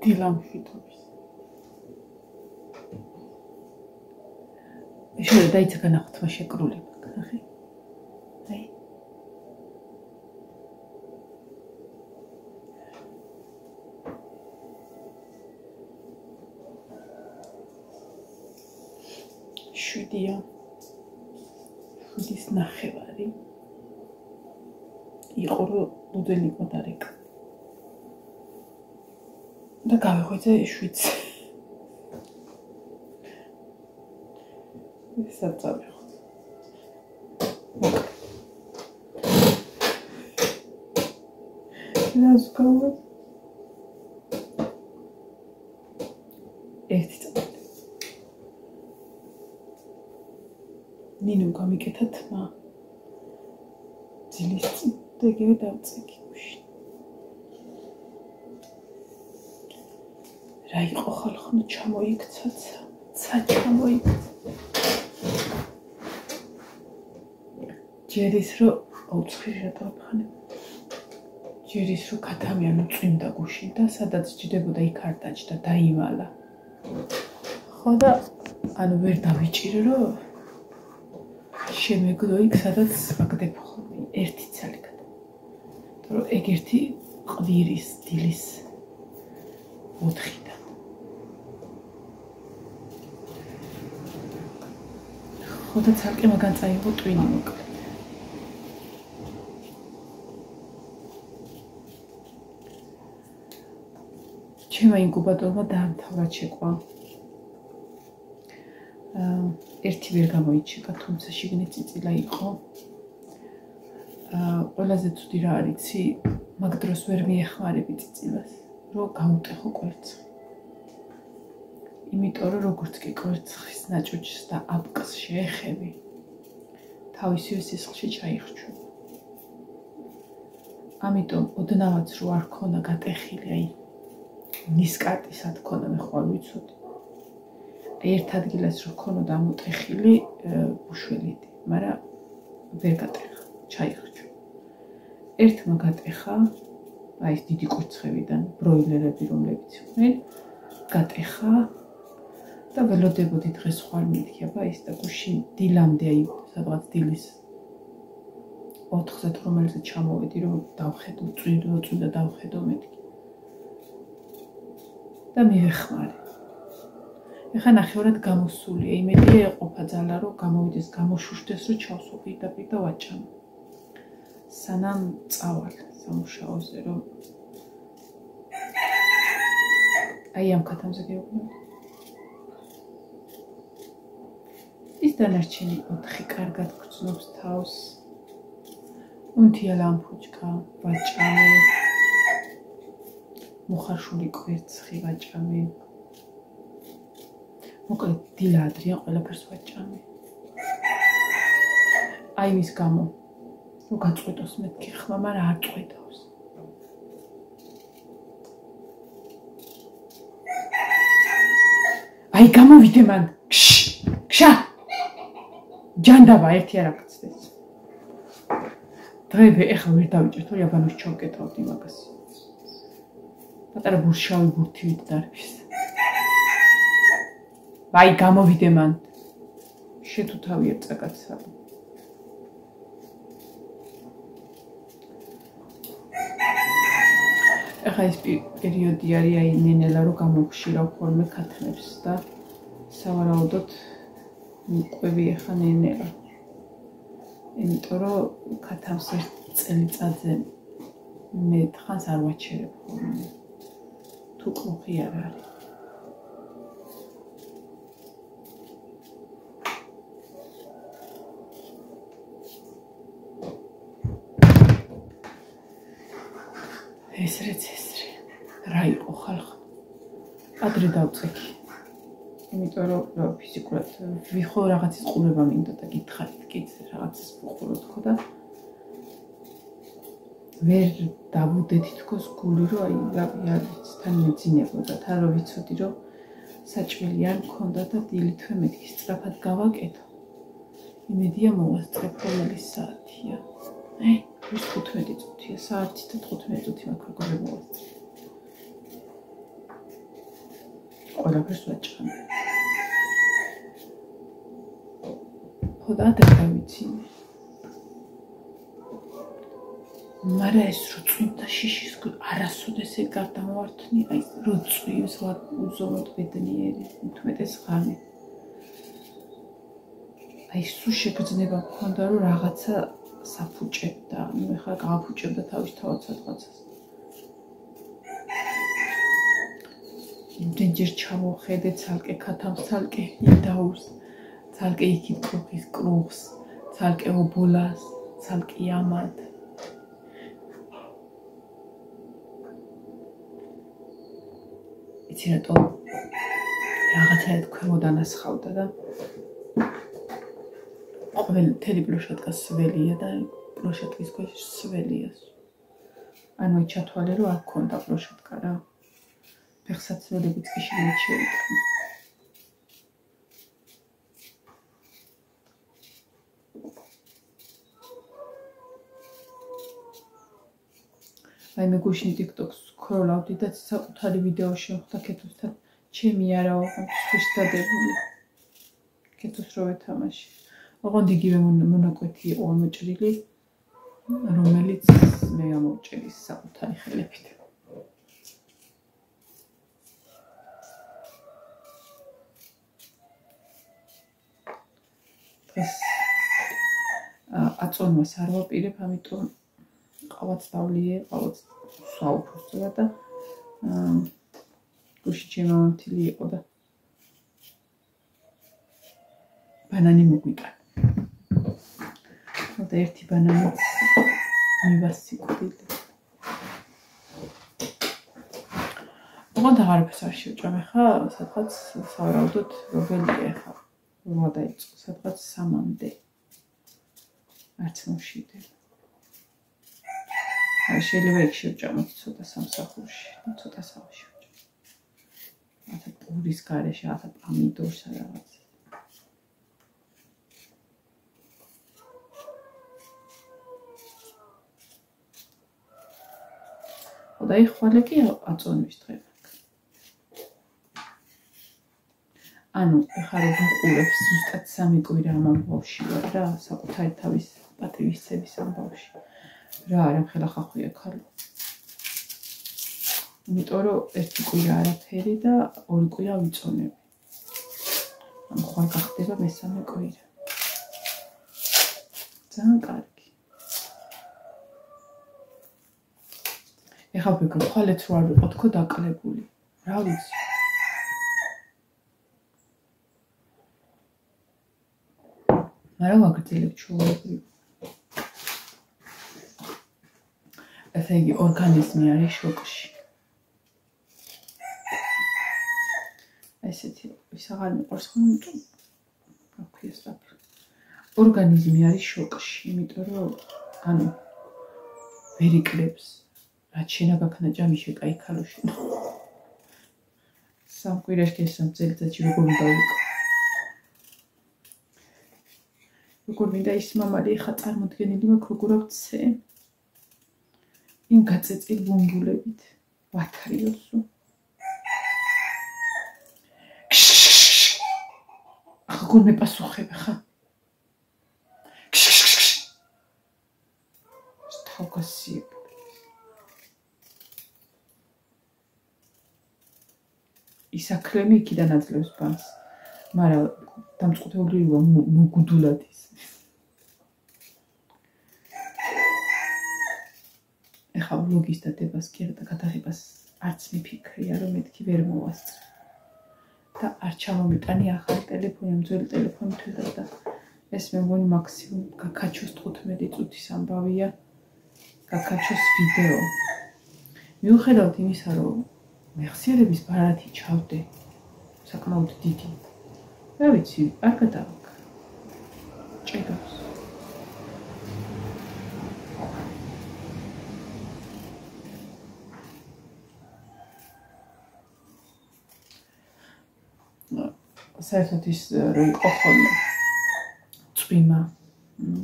დილამშვიდობის. შეიძლება დაიცა განახოთმა შეკრულება, ხახი? აი. შვიდია. შვიდის ნახევარი. იყო რომ ბუდელი მოდარეკა. და გავიღვიძე 7. ისე წავიღო. ნაზგავ. ერთი წამი. ნინო გამიკეთა თმა. ძილის წინ და იგივე დავწეკი გუშინ. რა იყო ხალხო ჩამოიქცაცა, ჩამოიქცა. ჯერის რო აუცხრია დავხანე. ჯერის რო კათამიანი წვიმდა გუშინ და სადაც ჯდებოდა იქ არ დაჭდა, დაიმალა. ხო და ანუ ვერ დავიჭირო რომ შემეგდო იქ სადაც მაგდებ ხოლმე ერთი ცალი გადა. რომ ეგ ერთი ყვირის დილის 4-დან. ხო და ცალკე მაგან წაიღო ტვინი მოკლედ. ჩემმა ინკუბატორმა დაამთავრა ჩეკვა. ერთი ვერ გამოიჩეკა, თუმცა შიგნით წიწილა იყო. ყველაზე ცუდი რა არიცი, მაგ დროს ვერ მიეხმარები წიწილას, რომ გაუტეხო კვერცხი. იმიტომ რომ როგორც კი კვერცხის ნაჭუჭს და აპკს შეეხები, თავისივე სისხლში ჩაიხრჩვება. ამიტომ ოდნავაც რო არ ქონა გატეხილი, აი ნისკარტისად ქონა მე ხვალ ვიცოდი. ერთ ადგილას რო ქონოდა ამოტეხილი უშველიდი, მაგრამ ვერ გატეხა, ჩაიხრჩვა. ერთმა გატეხა, აი ეს დიდი კვერცხებიდან ბროილერები რომლებიც იყვნენ, გატეხა და ველოდებოდი დღეს ხვალ მიდიხება ის და გუშინ დილამდე აი სადღაც დილის 4-ზე რომელზე ჩამოვედი რომ დავხედო, წვიდა დავხედო მეთქი. და მივეხმარე. ეხლა ნახევრად გამოსულია, იმედია ეყოფა ძალა რომ გამოვიდეს, გამოშუშდეს რომ ჩავსო პირდაპირ და ვაჭამო. სანამ წავალ სამუშაოზე რომ აი ამ ქათამზე გეუბნები. ის დანარჩენი 4 კარგად გრძნობს თავს. უნთია ლამპუჩკა, ვაჭამე. მოხარშული კვერცხი ვაჭამე. მოკლედ დილა ადრიან ყველაფერს ვაჭამე. აი მის გამო რომ გაწყვეტოს მეთქი ხმა, მაგრამ არ წყვეტავს. აი გამოვიდე მან. ქშა. ჯანდაბა ერთი არ აკეთდეს. დღეები ეხლა ვერ დავიჭერთ, რომ იაბანოს ჩავკეტავდი მაგას. პატარა ბურშავი ბურთივით დარფის. აი გამოვიდე მან. შე თუ თავი ერთ წაკაცსა. ეხლა ეს პერიოდი არის აი ნენელა რომ გამოვხშირავ ხოლმე ქათმებს და სავარაუდოდ მყვევი ეხლა ნენელა. იმიტომ რომ ქათამს ერთ წელიწადზე მე თხანს არ ვაჩერებ ხოლმე. თუ კრუხი არ არის. ეს რა იყო ხალხო? ადრე დავწექი. იმიტომ რომ ფიზიკურად ვიხო რაღაცის ყურება მინდა და გითხარით კიდე რაღაცის ვუყუროთ ხო და ვერ დავუდეთი თქოს გული რომ აი რა ვიცი თან მეძინებოდა თან რომ ვიცოდი რომ საჭმელი არ მქონდა და დილითვე მეთქი სწრაფად გავაკეთო. იმედია მოვასწრებ რომელი საათია. 15 წუთია, საათი და 15 წუთი მაქვს როგორ მოვასწრებ. ყველაფერს ვაჭყან. ხოდა დავიცინე. მაგრამ ეს რო წუნდა შიშის არასოდეს ეგ გადამოვართნი, აი რო წვიოს უზომოდ ბედნიერი, უმეტეს ღამე. აი სულ შეგრძნება მქონდა რომ რაღაცა საფუჭებდა, ნუ ეხლა გააფუჭებდა თავის თავად სადღაცას. იმდენჯერ ჩამოვხედე ცალკე ქათამს, ცალკე ინდაურს, ცალკე იქით კრუხის კრუხს, ცალკე ობოლას, ცალკე ამად. იცი რატომ რაღაცა ქვემოდან ასხავდა და ყოველ მთელი პლოშატკა სველია და პლოშატკის ქვეშ სველია. ანუ ჩათვალე რომ არ ქონდა პლოშატკა რა. ფეხსაცმელებიც კი შემიჩერდა. აი მე გუშინ TikTok-ს სკროლავდი და საკუთარი ვიდეო შემხვდა კეთოსთან. ჩემი არაო შეშდადებული. კეთოს რო ვეთამაში. ოღონდ იგივე მონაკვეთი იყო ამოჭრილი, რომელიც მე ამოვჭერი საკუთარი ხელებით. დღეს აწონვას არ ვაპირებ, ამიტომ ყავაც დავლიე, ყავაც საუფროსწორა და გუში ჩემი მამამთილი იყო და ბანანი მოგვიტანა. და ერთი ბანანიც მივასიკვდილი. ოღონდ აღარაფერს არ შევჭამ ხა, სადღაც სავარაუდოდ როგორია ხა. რა დაიწყო, სადღაც 3-მდე. არც მოშიდე. აი შეიძლება იქ შევჭამოთ ცოტა სამსახურში, ცოტა სავაშევჭამ. ათა პურის გარეშე, ათა პამიდორს რაღაც. და იხვალე კი აწონვის დღე. ანუ ეხლა რო ვიყურებს ზუსტად 3 კვირა ამ ბავშვი ვარ რა, საკუთარი თავის პატივისცემის ამ ბავშვი. რა არა ხელა ხახვია ქალო. იმიტომ რომ 1 კვირა არაფერი და 2 კვირა ვიწონები. ამ ხვალ გახდება მესამე კვირა. ძალიან კარგი. ეხლა ვფიქრობ, ხვალეც რო არ ვიყო თქო დაკლებული. რა ვიცი. მაგრამ ვაგრძელებ ჩვეულებრივ. ესე იგი, ორგანიზმი არის შოკში. ესეთი ის აღარ მიყვარს ხოლმე, რა ქვია სწრაფი. ორგანიზმი არის შოკში, იმიტომ რომ ანუ ვერ იკლებს. რაც შენა გაქნაჭამი შეკაიქალოში. 3 კვირაში 3 წელიწადში როგორ უნდა ვიყო. როგორ მინდა ის მამალი ხა წარმოდგენილი მაქვს როგორ ავცე. იმ გაწეწილ ბუმბულებით ვათრიოსო. როგორ მეპასუხებ ხა. თავგასიებ. ისაკლემი იქიდან აძლევს ბანს, მაგრამ დამწყუთებული მოგუდულად ის. ეხლა ვლოგის დადებას კი და გადაღებას არც მიფიქრია, რომ მეთქი ვერ მოვასწრე. და არ ჩამომიტანი ახალი ტელეფონი, ძველი ტელეფონი თვითონ და ეს მე მგონი მაქსიმუმ გაქაჩოს 15 წუთის ამბავია. გაქაჩოს ვიდეო. მიუხედავად იმისა, რომ მეხსიერების ბარათი ჩავდე საკმაოდ დიდი. რა ვიცი, არ გადავაქ. ჭირავს. საერთოდ ის რო იყო ხოლმე წვიმა,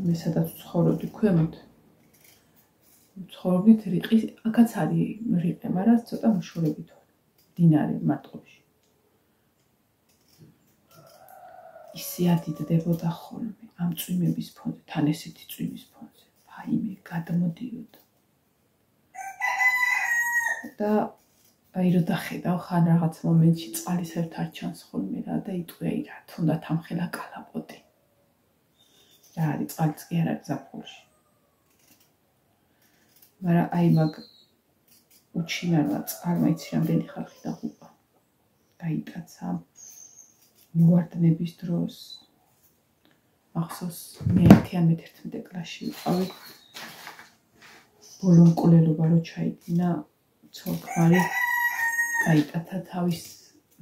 მე სადაც ცხოვრობდი ქვემოთ. ცხოვრობდით რიყის, აქაც არის რიყე, მაგრამ ცოტა მოშორებით ვარ. დინარე მარტყოფში. ისე ადიდებოდა ხოლმე ამ წვიმების ფონზე, თან ესეთი წვიმის ფონზე. ვაიმე, გადმოდიოდა. და აი რო დახედავ ხან რაღაც მომენტში წყალის ერთ არ ჩანს ხოლმე რა და იტყვი აი რა თუნდაც ამხელა კალაპოტი. რა არის წყალიც კი არ არის ზაფხულში. მაგრამ აი მაგ უჩინარმა წყალმა იცი რამდენი ხალხი დაღუპა. გაიტაცა მივარდნების დროს. მახსოვს მე 11 კლასში ვიყავი. ბოლო მკვლელობა რო ჩაიდინა ცოლ-ქმარი გაიტაცა თავის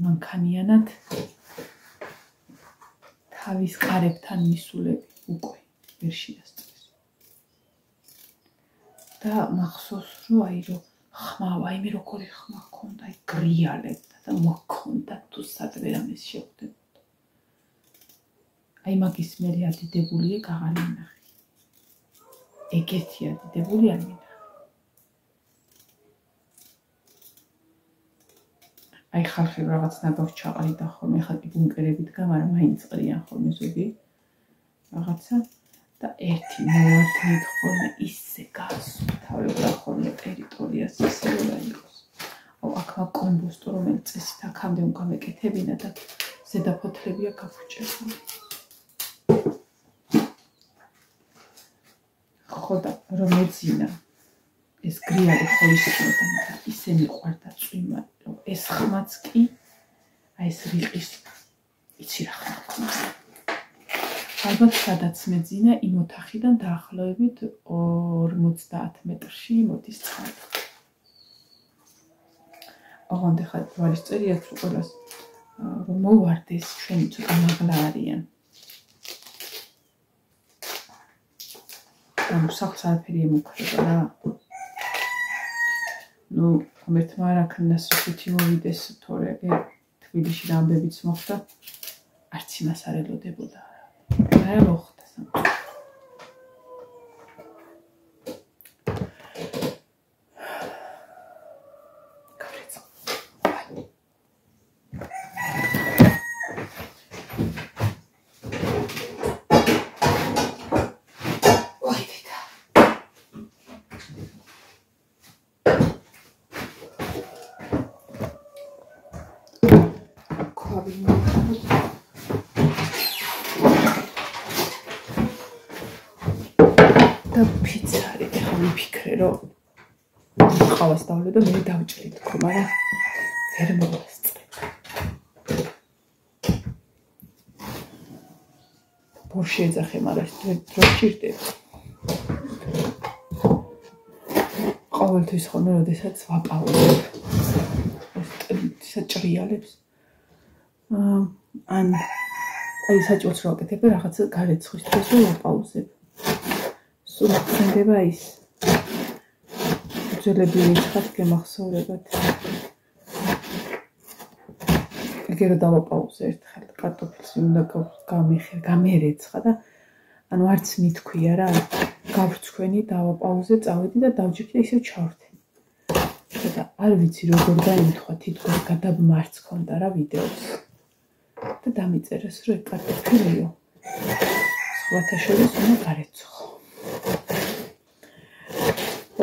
მანქანიანად თავის ყარებთან მისულები უკვე ვერ შეასწრეს. და მახსოვს რომ აი რომ ხმა, ვაიმე როგორი ხმა ჰქონდა, აი გრიალებდა და მოქონდა თუ სადმე რამეს შეხვდებოდა. აი მაგის მერე ადიდებულია გაღალი ნახე. ეგეთი ადიდებული არ მინახე. აი ხალხი რაღაც ნაბავს ჩაყრიდა ხოლმე, ხა კი ბუნკერები დგა, მაგრამ მაინც ყრიან ხოლმე ზოგი რაღაცა და ერთი მოვარდნით ხოლმე ისე გასუფთავებდა ხოლმე ტერიტორიას ისე რა იყოს. აუ აქ კომბოსტო რომელიც წესით აქამდე უკამეკეთებინა და ზედაფოთლებია გაფუჭებული. ხო და რომ ეძინა ეს გრიალი ხოლისწოდა, მაგრამ ისე მიყვარდა წვიმა, რომ ეს ხმაც კი აი ეს რიყის იცი რა ხმა ჰქონდა. ალბათ სადაც მეძინა იმ ოთახიდან დაახლოებით 50 მეტრში მოდის წყალი. ოღონდ ხა თვალისწერიაც ყველას რომ მოვარდეს ჩვენი ცოტა მაღლა არიან. ანუ სახლს არაფერი ემუქრება რა. ნუ ღმერთმა არ აქნას ისეთი მოვიდეს თორე თბილისში ამბებიც მოხდა არც იმას არ ელოდებოდა. მაგრამ მოხდა სამწუხაროდ. და ფიცარი ახლა ვიფიქრე რომ ყავას დავლე და მე დავჭრი თქო, მაგრამ ვერ მოვასწრე. ბორში ეძახე, მაგრამ დრო სჭირდება. ყოველთვის ხოლმე როდესაც ვაპაუზებ საჭრიალებს ან აი საჭმელს რო აკეთებ რაღაცა გარეცხვის დროს ვაპაუზებ. სულ ხდება ის ძელები ვიცხათ გემახსოვრებათ. ეგერო დავაპაუზე ერთხელ კარტოფილს უნდა გამერეცხა და ანუ არც მithქვია რა გავრცხვენი დავაპაუზე წავედი და დავჯიქი და ისევ ჩავრთე. და არ ვიცი როგორ დაიმთხვა თითქოს გადაბმარც ქონდა რა ვიდეოს. და დამიწერეს რომ ეგ კარტოფილიო სხვათა შორის უნდა გარეცხო.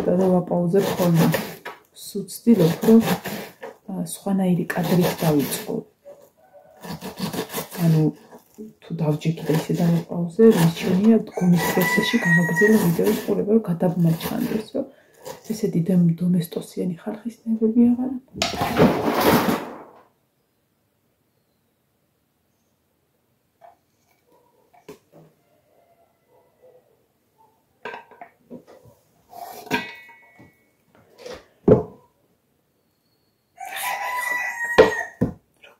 და დავაპაუზებ ხოლმე. სულ ვცდილობ რომ სხვანაირი კადრით დავიწყო. ანუ თუ დავჯექი და ისე დავაპაუზე, მისჩვენია დგომის პროცესში გამაგრძელება ვიდეოს ყურება რომ გადაბმარ ჩანდეს, რომ ესეთი დომესტოსიანი ხალხის ნერვები აღარა.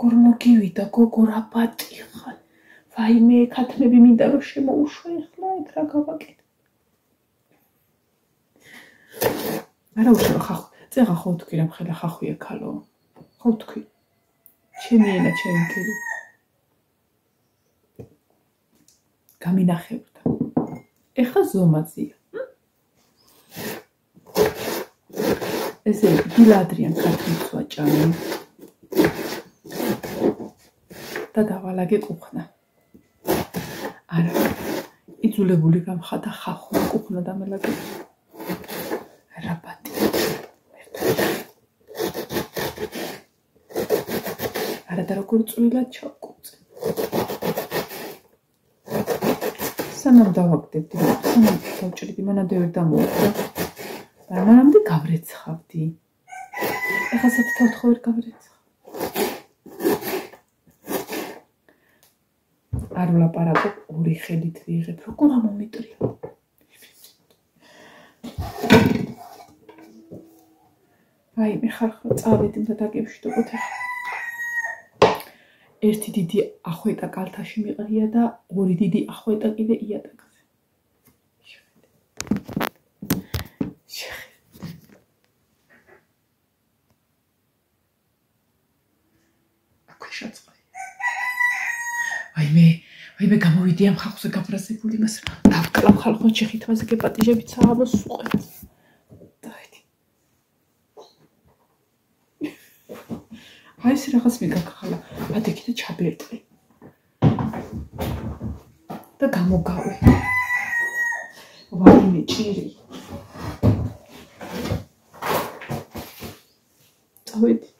როგორ მოგივიდა გოგო რა ბატი ხარ. ვაიმე ქათმები მინდა რომ შემოუშვა ეხლა ეგ რა გავაკეთე. არა უშვა ხახ, წეღა ხო თქვი რა მხელა ხახვია ქალო. ხო თქვი. ჩემი ენა ჩემი კილი. გამინახებდა. ეხლა ზომაზია. ესე დილადრიან ქათმის ვაჭამი. და დავალაგე კუხნა. არა იძულებული გამხადა ხახო კუხნა დამელაგე რაბატი არა და როგორ წვრილად ჩავკუწე სანამ დავაგდებდი სანამ დავჭრიდი მანამდე ვერ დამოვიდა მანამდე გავრეცხავდი ეხლა საერთოდ ვერ გავრეცხავ არ ვლაპარაკობ ორი ხელით ვიღებ როგორ მომიტრია აი მე ხარ წავედი და დაგემშვიდობოთ ერთი დიდი ახვეტა კალთაში მიყრია და ორი დიდი ახვეტა კიდე იატაკზე აი მე გამოვიდი ამ ხალხზე გაბრაზებული იმას დავკლავ ხალხო ჩეხითვაზე გეპატიჟებით სააბოს უყურეთ დაიდი აი ეს რაღაც მიგაქხალა ადექი და ჩაბერტყი და გამოგავე ვაიმე ჭირი წავედი